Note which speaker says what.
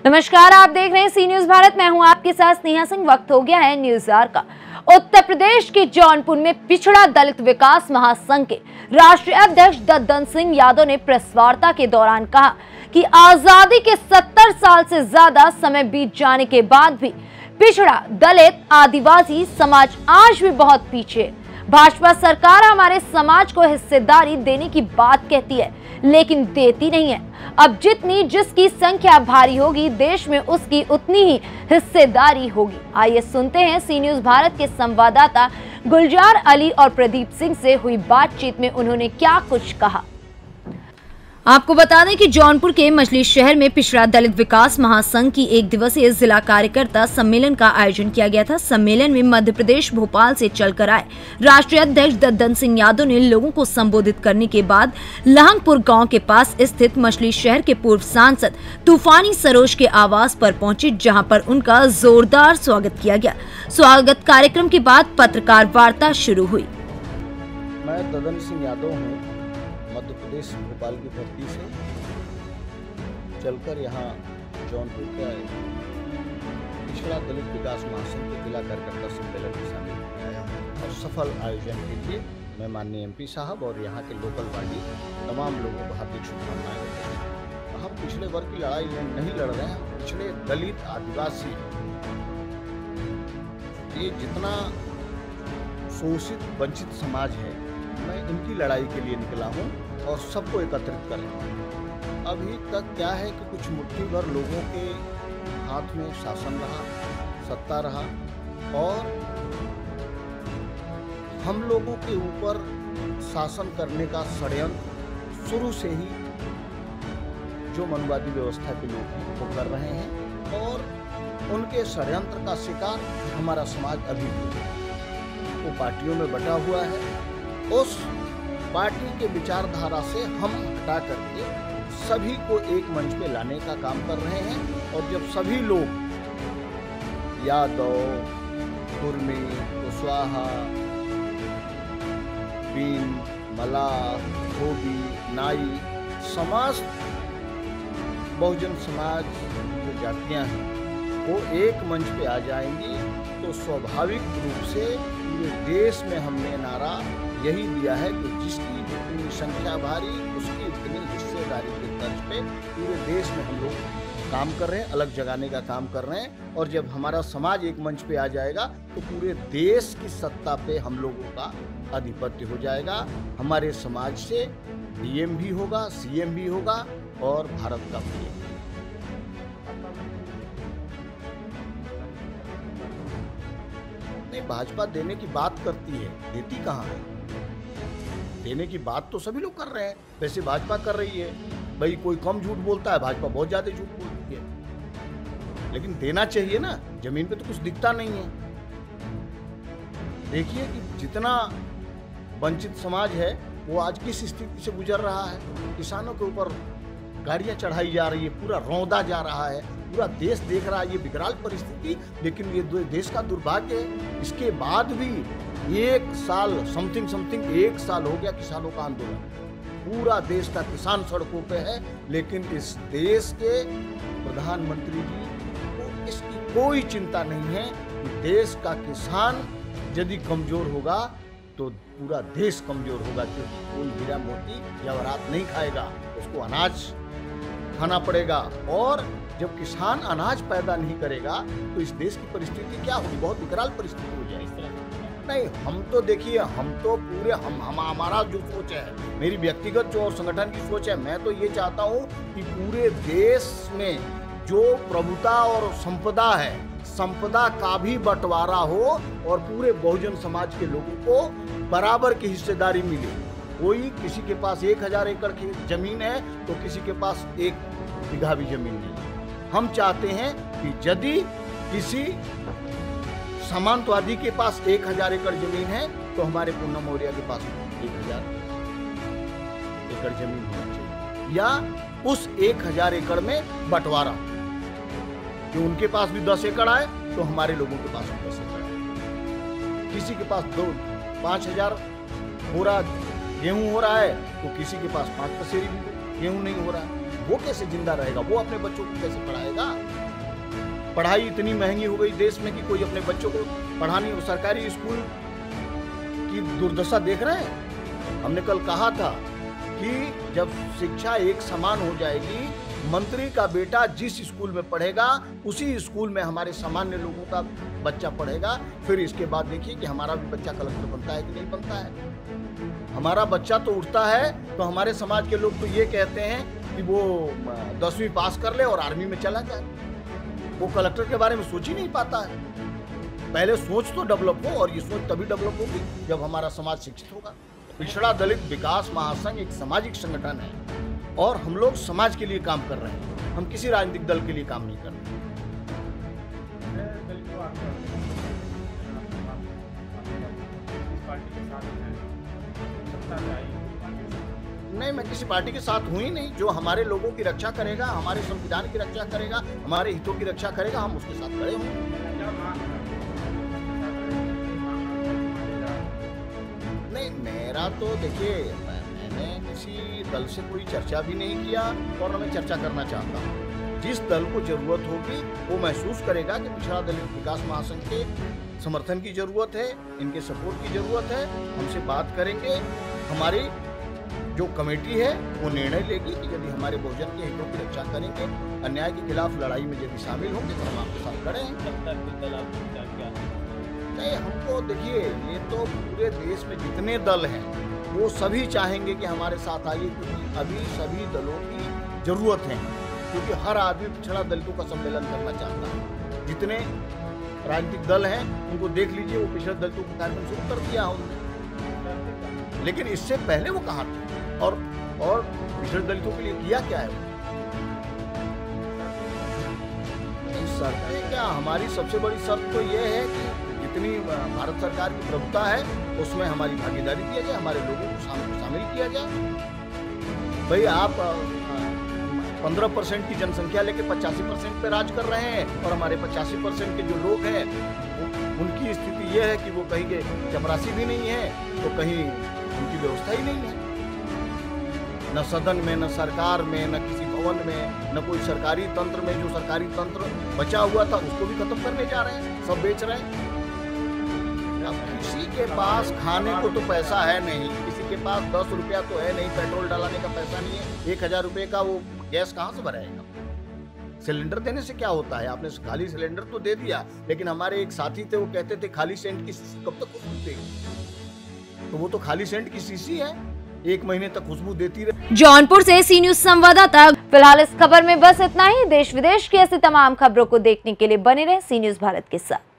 Speaker 1: नमस्कार, आप देख रहे हैं सी न्यूज भारत। मैं हूं आपके साथ स्नेहा सिंह। वक्त हो गया है न्यूज आवर का। उत्तर प्रदेश के जौनपुर में पिछड़ा दलित विकास महासंघ के राष्ट्रीय अध्यक्ष दद्दन सिंह यादव ने प्रेस वार्ता के दौरान कहा कि आजादी के 70 साल से ज्यादा समय बीत जाने के बाद भी पिछड़ा दलित आदिवासी समाज आज भी बहुत पीछे है। भाजपा सरकार हमारे समाज को हिस्सेदारी देने की बात कहती है, लेकिन देती नहीं है। अब जिसकी संख्या भारी होगी, देश में उसकी उतनी ही हिस्सेदारी होगी। आइए सुनते हैं सी न्यूज भारत के संवाददाता गुलजार अली और प्रदीप सिंह से हुई बातचीत में उन्होंने क्या कुछ कहा। आपको बता दें कि जौनपुर के मछली शहर में पिछड़ा दलित विकास महासंघ की 1 दिवसीय जिला कार्यकर्ता सम्मेलन का आयोजन किया गया था। सम्मेलन में मध्य प्रदेश भोपाल से चलकर आए राष्ट्रीय अध्यक्ष दद्दन सिंह यादव ने लोगों को संबोधित करने के बाद लहंगपुर गांव के पास स्थित मछली शहर के पूर्व सांसद तूफानी सरोज के आवास पर पहुंचे, जहां पर उनका जोरदार स्वागत किया गया। स्वागत कार्यक्रम के बाद पत्रकार वार्ता शुरू हुई।
Speaker 2: मैं दद्दन सिंह यादव हूँ, मध्य प्रदेश भोपाल की धरती से चलकर यहाँ जौनपुर का पिछड़ा दलित विकास महासंघ के जिला कार्यकर्ता सम्मेलन में शामिल होने आया हूँ और सफल आयोजन के लिए मैं माननीय एमपी साहब और यहाँ के लोकल बॉडी तमाम लोगों को हार्दिक शुभकामनाएं देते हैं। हम पिछड़े वर्ग की लड़ाई नहीं लड़ रहे हैं, पिछड़े दलित आदिवासी ये जितना शोषित वंचित समाज है, मैं इनकी लड़ाई के लिए निकला हूँ और सबको एकत्रित कर रहा हूँ। अभी तक क्या है कि कुछ मुट्ठी भर लोगों के हाथ में शासन रहा, सत्ता रहा और हम लोगों के ऊपर शासन करने का षड्यंत्र शुरू से ही जो मनुवादी व्यवस्था के लोग हैं वो कर रहे हैं और उनके षड्यंत्र का शिकार हमारा समाज अभी भी है। वो पार्टियों में बटा हुआ है, उस पार्टी के विचारधारा से हम हटा करके सभी को एक मंच पे लाने का काम कर रहे हैं। और जब सभी लोग यादव, कुर्मी, कुशवाहा, बीन, मलाह, धोबी, नाई, समस्त बहुजन समाज जो जातियां हैं वो एक मंच पे आ जाएंगी तो स्वाभाविक रूप से पूरे देश में हमने नारा यही दिया है कि जिसकी जितनी संख्या भारी उसकी उतनी हिस्सेदारी के तर्ज पे पूरे देश में हम लोग काम कर रहे हैं, अलग जगाने का काम कर रहे हैं। और जब हमारा समाज एक मंच पे आ जाएगा तो पूरे देश की सत्ता पे हम लोगों का आधिपत्य हो जाएगा। हमारे समाज से डीएम भी होगा, सीएम भी होगा और भारत का पीएम। नहीं, भाजपा देने की बात करती है, देती कहाँ है? देने की बात तो सभी लोग कर रहे हैं, वैसे भाजपा कर रही है। भाई कोई कम झूठ बोलता है, भाजपा बहुत ज्यादा झूठ बोलती है, लेकिन देना चाहिए ना। जमीन पे तो कुछ दिखता नहीं है। देखिए कि जितना वंचित समाज है वो आज किस स्थिति से गुजर रहा है। किसानों के ऊपर गाड़ियां चढ़ाई जा रही है, पूरा रौंदा जा रहा है, पूरा देश देख रहा है ये विकराल परिस्थिति। लेकिन ये देश का दुर्भाग्य है, इसके बाद भी 1 साल समथिंग 1 साल हो गया किसानों का आंदोलन, पूरा देश का किसान सड़कों पे है। लेकिन इस देश के प्रधानमंत्री जी को इसकी कोई चिंता नहीं है कि देश का किसान यदि कमजोर होगा तो पूरा देश कमजोर होगा, क्योंकि कोई हीरा मोती जवाहरात नहीं खाएगा, उसको अनाज खाना पड़ेगा। और जब किसान अनाज पैदा नहीं करेगा तो इस देश की परिस्थिति क्या होगी? बहुत विकराल परिस्थिति हो जाएगी। नहीं, हम तो देखिए, हम तो पूरे हमारा जो सोच है, मेरी व्यक्तिगत जो और संगठन की सोच है, मैं तो ये चाहता हूँ कि पूरे देश में जो प्रभुता और संपदा है, संपदा का भी बंटवारा हो और पूरे बहुजन समाज के लोगों को बराबर की हिस्सेदारी मिले। कोई किसी के पास 1000 एकड़ की जमीन है तो किसी के पास 1 बीघा भी जमीन नहीं है। हम चाहते हैं कि यदि किसी सामंतवादी के पास 1000 एकड़ जमीन है तो हमारे पूनम मौर्य के पास 1000 एकड़ जमीन होनी चाहिए, या उस 1000 एकड़ में बंटवारा कि उनके पास भी 10 एकड़ आए तो हमारे लोगों के पास भी 10 एकड़ आए। किसी के पास 5000 बोरा गेहूं हो रहा है तो किसी के पास 5 पसेरी भी गेहूं नहीं हो रहा है। वो कैसे जिंदा रहेगा? वो अपने बच्चों को कैसे पढ़ाएगा? पढ़ाई इतनी महंगी हो गई देश में कि कोई अपने बच्चों को पढ़ाने, सरकारी स्कूल की दुर्दशा देख रहे हैं। हमने कल कहा था कि जब शिक्षा एक समान हो जाएगी, मंत्री का बेटा जिस स्कूल में पढ़ेगा उसी स्कूल में हमारे सामान्य लोगों का बच्चा पढ़ेगा, फिर इसके बाद देखिए कि हमारा भी बच्चा कलेक्टर बनता है कि नहीं बनता है। हमारा बच्चा तो उठता है तो हमारे समाज के लोग तो ये कहते हैं कि वो 10वीं पास कर ले और आर्मी में चला जाए। वो कलेक्टर के बारे में सोच ही नहीं पाता है। पहले सोच तो डेवलप हो, और ये सोच तभी डेवलप होगी जब हमारा समाज शिक्षित होगा। पिछड़ा दलित विकास महासंघ एक सामाजिक संगठन है और हम लोग समाज के लिए काम कर रहे हैं, हम किसी राजनीतिक दल के लिए काम नहीं कर रहे। नहीं, मैं किसी पार्टी के साथ हूँ ही नहीं। जो हमारे लोगों की रक्षा करेगा, हमारे संविधान की रक्षा करेगा, हमारे हितों की रक्षा करेगा, हम उसके साथ खड़े होंगे। नहीं, मेरा तो देखिए, मैंने किसी दल से कोई चर्चा भी नहीं किया और न मैं चर्चा करना चाहता हूँ। जिस दल को जरूरत होगी वो महसूस करेगा कि पिछड़ा दलित विकास महासंघ के समर्थन की जरूरत है, इनके सपोर्ट की जरूरत है, हमसे बात करेंगे। हमारी जो कमेटी है वो निर्णय लेगी कि यदि हमारे बहुजन के हितों की रक्षा करेंगे, अन्याय के खिलाफ लड़ाई में यदि शामिल होंगे तो हम आपके साथ खड़े हैं। नहीं, हमको देखिए, ये तो पूरे देश में जितने दल हैं वो सभी चाहेंगे कि हमारे साथ आइए, क्योंकि अभी सभी दलों की जरूरत है, क्योंकि हर आदमी पिछड़ा दलितों का सम्मेलन करना चाहता है। जितने राजनीतिक दल हैं उनको देख लीजिए, वो पिछड़ा दलितों का कार्यक्रम शुरू कर दिया उन्होंने, लेकिन इससे पहले वो कहाँ थे और पिछड़े दलितों के लिए किया क्या है? शर्तें क्या, हमारी सबसे बड़ी शर्त तो ये है कि जितनी भारत सरकार की प्रभुता है उसमें हमारी भागीदारी दिया जाए, हमारे लोगों को शामिल किया जाए। भाई, आप 15% की जनसंख्या लेके 85% पे राज कर रहे हैं और हमारे 85% के जो लोग हैं उनकी स्थिति ये है कि वो कहीं के चपरासी भी नहीं है तो कहीं उनकी व्यवस्था ही नहीं है। न सदन में, न सरकार में, न किसी भवन में, न कोई सरकारी तंत्र में। जो सरकारी तंत्र बचा हुआ था उसको भी खत्म करने जा रहे हैं, सब बेच रहे हैं। अब किसी के पास खाने को तो पैसा है नहीं, किसी के पास 10 रुपया तो है नहीं, पेट्रोल डलाने का पैसा नहीं है, 1000 रुपये का वो गैस कहाँ से भराएगा? सिलेंडर देने से क्या होता है? आपने खाली सिलेंडर तो दे दिया, लेकिन हमारे एक साथी थे, वो कहते थे खाली सेंट की शीशी कब तक खुशबू देगी? तो वो तो खाली सेंट की शीशी है, 1 महीने तक खुशबू देती रहे।
Speaker 1: जौनपुर से सी न्यूज संवाददाता। फिलहाल इस खबर में बस इतना ही। देश विदेश की ऐसी तमाम खबरों को देखने के लिए बने रहे सी न्यूज भारत के साथ।